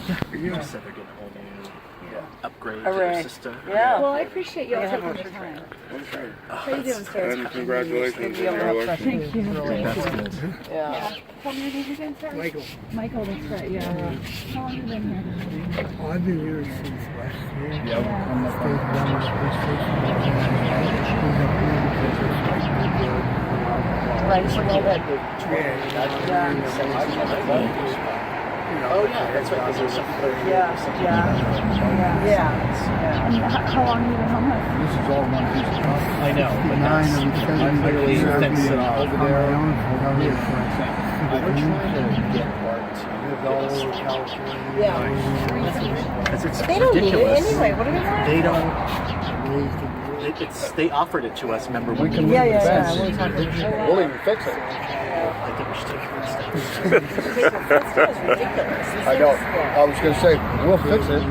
Yeah. Just said they're getting a whole new upgrade to Array. their system. Yeah. Well, I appreciate you all taking the time. How you doing, sir? And congratulations on your election. Thank you. That's good. Yeah. Tell me your name again, sir? Michael. Michael, that's right, yeah. How long have you been here? I've been here since last year. Yeah, we're coming up Stayed down the police station. Right, so well that. Oh yeah, that's right. Because there's something. Yeah. And how long have you been homeless? This is all one piece of property. I know, but that's I'm literally fenced it off over there. We're trying to get Bart to go to California. Yeah. Because it's They don't need it ridiculous. anyway. What do we want? They don't. They offered it to us. Remember when we Yeah. We're talking. We'll even fix it. I think we should take it for a step. That's ridiculous. I know. I was going to say, we'll fix it.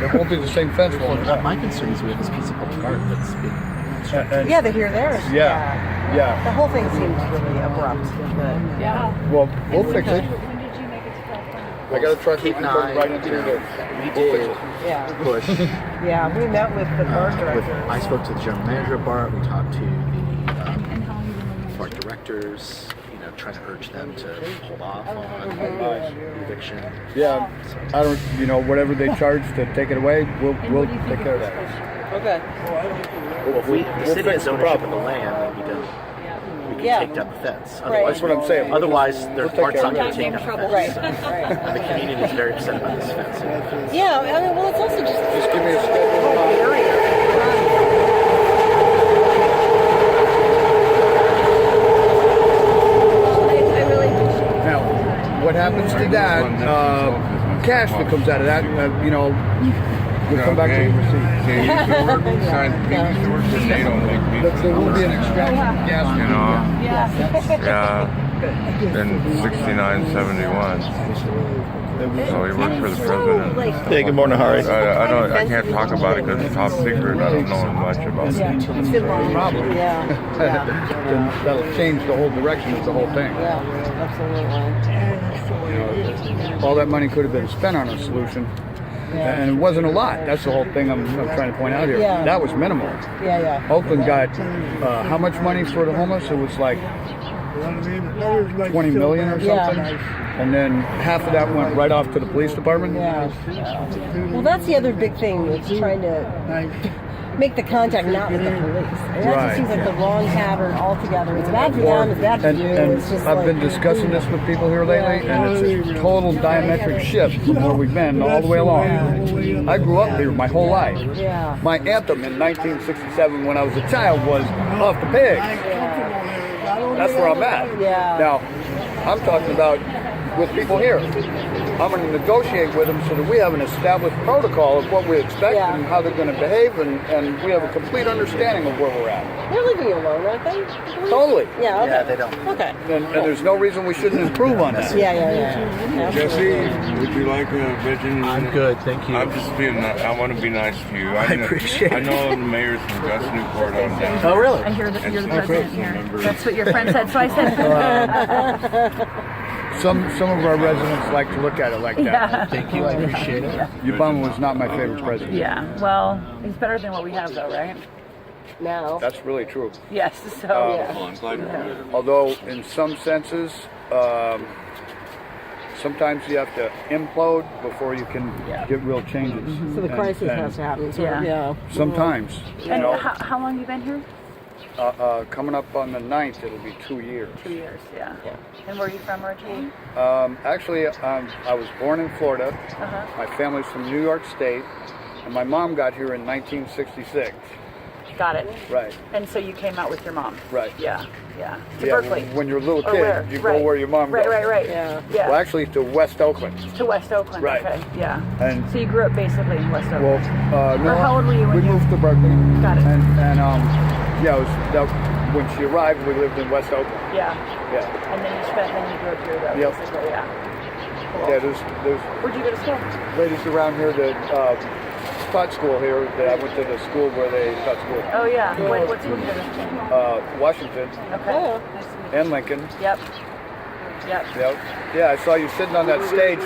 It won't be the same fence for it. My concern is we have this piece of public art that's been. Yeah, the here there. Yeah. The whole thing seems really abrupt. But Yeah. Well, we'll fix it. When did you make it to California? I got to trust Kate you and to I, put it right into the we did yeah. push. Yeah, we met with the art With, director. I spoke to the general manager of BART. We talked to the And how long have you been living BART directors. Trying to urge them to hold off on eviction. Yeah. I don't, whatever they charge to take it away, we'll what do you take think care of of this that. Okay. Well, if the city fix has the ownership of problem. the land, then we can Yeah. take down the fence. Right. Otherwise, That's what I'm saying. Otherwise, their We'll take BART's care not of going it. to take down the fence. Right. And the community is very upset about this fence. Yeah, I mean, well, it's also just Just give me a schedule. whole area. I really appreciate Now, what happens to that, cash that comes out of that, will come back to the receipt. They used to work, they don't make me. There will be an extraction of gas. You know, Yeah. in 69, 71. So he worked for the president. Hey, good morning, Hari. I can't talk about it because it's top secret. I don't know much about it. it's been long. Problem. Yeah. Then that'll change the whole direction of the whole thing. Yeah, absolutely. All that money could have been spent on a solution. And it wasn't a lot. That's the whole thing I'm trying to point out here. Yeah. That was minimal. Yeah. Oakland got how much money for the homeless? It was like 20 million or something. And then half of that went right off to the police department. Yeah. Well, that's the other big thing. It's trying to make the contact not with the police. And that just seems like the wrong pattern altogether. It's bad for them. It's bad for you. And It's just I've like, been discussing this with people here lately, and it's a total diametric shift from where we've been all the way along. I grew up here my whole life. Yeah. My anthem in 1967 when I was a child was "Off the Pigs." That's where I'm at. Yeah. Now, I'm talking about with people here. I'm going to negotiate with them so that we have an established protocol of what we expect and how they're going to behave, and we have a complete understanding of where we're at. They're leaving you alone, aren't they? Totally. Yeah. Okay. Yeah, they don't. Okay. And there's no reason we shouldn't improve on that. Yeah. Jesse, would you like a vegetarian? I'm good, thank you. I'm just being. I want to be nice to you. I appreciate I know the mayor's from Gus Newport on down. Oh, really? I hear that you're the It's president here. members. That's what your friend said, so I said. Some of our residents like to look at it like that. Yeah. Thank you, I appreciate it. Obama was not my favorite president. Yeah. Well, he's better than what we have, though, right? Now. That's really true. Yes. So. I'm glad you're here. Although, in some senses, sometimes you have to implode before you can get real changes. So the crisis has to happen. So, Yeah. Sometimes, you And know, how long have you been here? coming up on the 9th, it'll be 2 years. 2 years. Yeah. And where are you from originally? Actually, I was born in Florida. My family's from New York State, and my mom got here in 1966. Got it. Right. And so you came out with your mom. Right. Yeah. To Yeah, Berkeley. when you're a little Or kid, where? you go where your mom goes. Right. Yeah. Yeah. Well, actually, to West Oakland. To West Oakland. Right. Okay. Yeah. And So you grew up basically in West well, Oakland. no, Or how old were you when we you- moved to Berkeley. Got it. And yeah, it was when she arrived, we lived in West Oakland. Yeah. Yeah. And then you grew up here, though. Yep. Basically. Yeah. Cool. Yeah, there's Where'd you go to school? ladies around here that taught school here. That I went to the school where they taught school. Oh yeah. What school did you go to? Washington Okay. and Lincoln. Yep. Yeah, I saw you sitting on that stage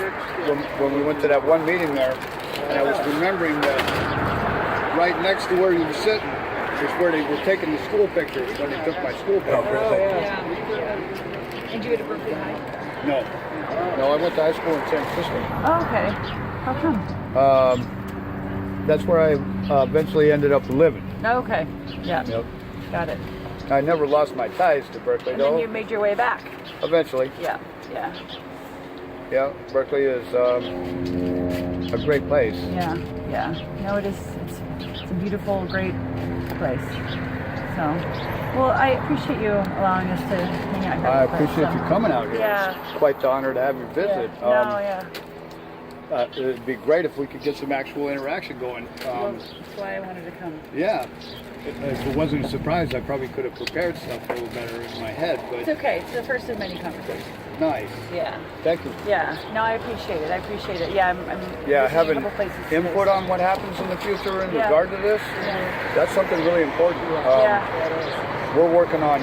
when we went to that one meeting there, and I was remembering that right next to where you were sitting is where they were taking the school pictures when they took my school pictures. Yeah. And you went to Berkeley High? No, I went to high school in San Francisco. Oh, okay. How come? That's where I eventually ended up living. Oh, okay. Yeah. Yep. Got it. I never lost my ties to Berkeley, And though. then you made your way back. Eventually. Yeah. Yeah. Yeah, Berkeley is a great place. Yeah. Yeah. No, it is. It's a beautiful, great place. So, well, I appreciate you allowing us to hang out here. I with us, appreciate so. you coming out here. Yeah. It's quite the honor to have you visit. Yeah. It'd be great if we could get some actual interaction going. Well, that's why I wanted to come. Yeah. If it wasn't a surprise, I probably could have prepared stuff a little better in my head, It's but okay. It's the first of many conversations. nice. Yeah. Thank you. Yeah. No, I appreciate it. Yeah, I'm Yeah, visiting a having couple places input today. on what happens in the future in Yeah. regard to this, that's something really important. Yeah. We're working on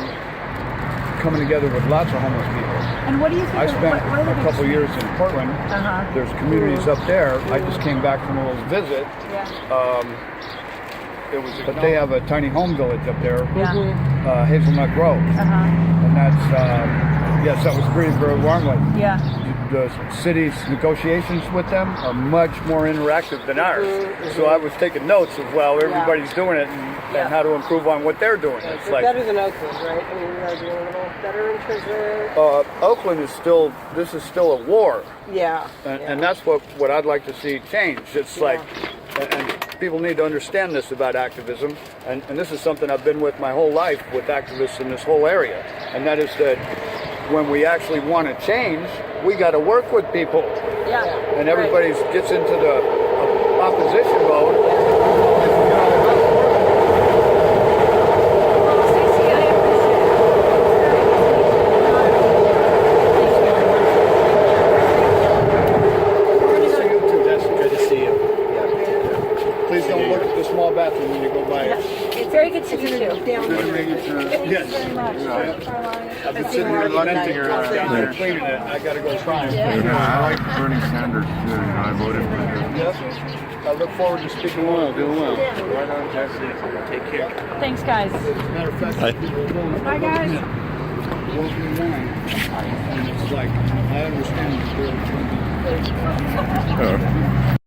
coming together with lots of homeless people. And what do you think? I spent what are the a couple big- years in Portland. Uh-huh. There's communities up there. I just came back from a little visit. Yeah. But they have a tiny home village up there, Yeah. Hazelnut Grove. Uh-huh. And that's, yes, that was greeted very warmly. Yeah. The city's negotiations with them are much more interactive than ours. So I was taking notes of, well, everybody's doing it and how to improve on what they're doing. It's They're like, better than Oakland, right? I mean, we are doing a little better in terms of... Oakland is still, this is still a war. Yeah. And that's what I'd like to see change. It's like, and people need to understand this about activism, and this is something I've been with my whole life with activists in this whole area, and that is that when we actually want to change, we got to work with people. Yeah. And everybody gets into the opposition mode. Well, Stacey, I appreciate Good to see you too. That's good to see you. Please don't look at the small bathroom when you go by it. It's very good to meet you. Down here. Yes. Very much. I've been sitting here lamenting her down there cleaning it. I got to go try it. Yeah, I like Bernie Sanders too. You know, I voted for him. Yes. I look forward to speaking with you. Doing well. Right on, Jesse. Take care. Thanks, guys. Matter of fact, Bye, guys. walking line, and it's like I understand the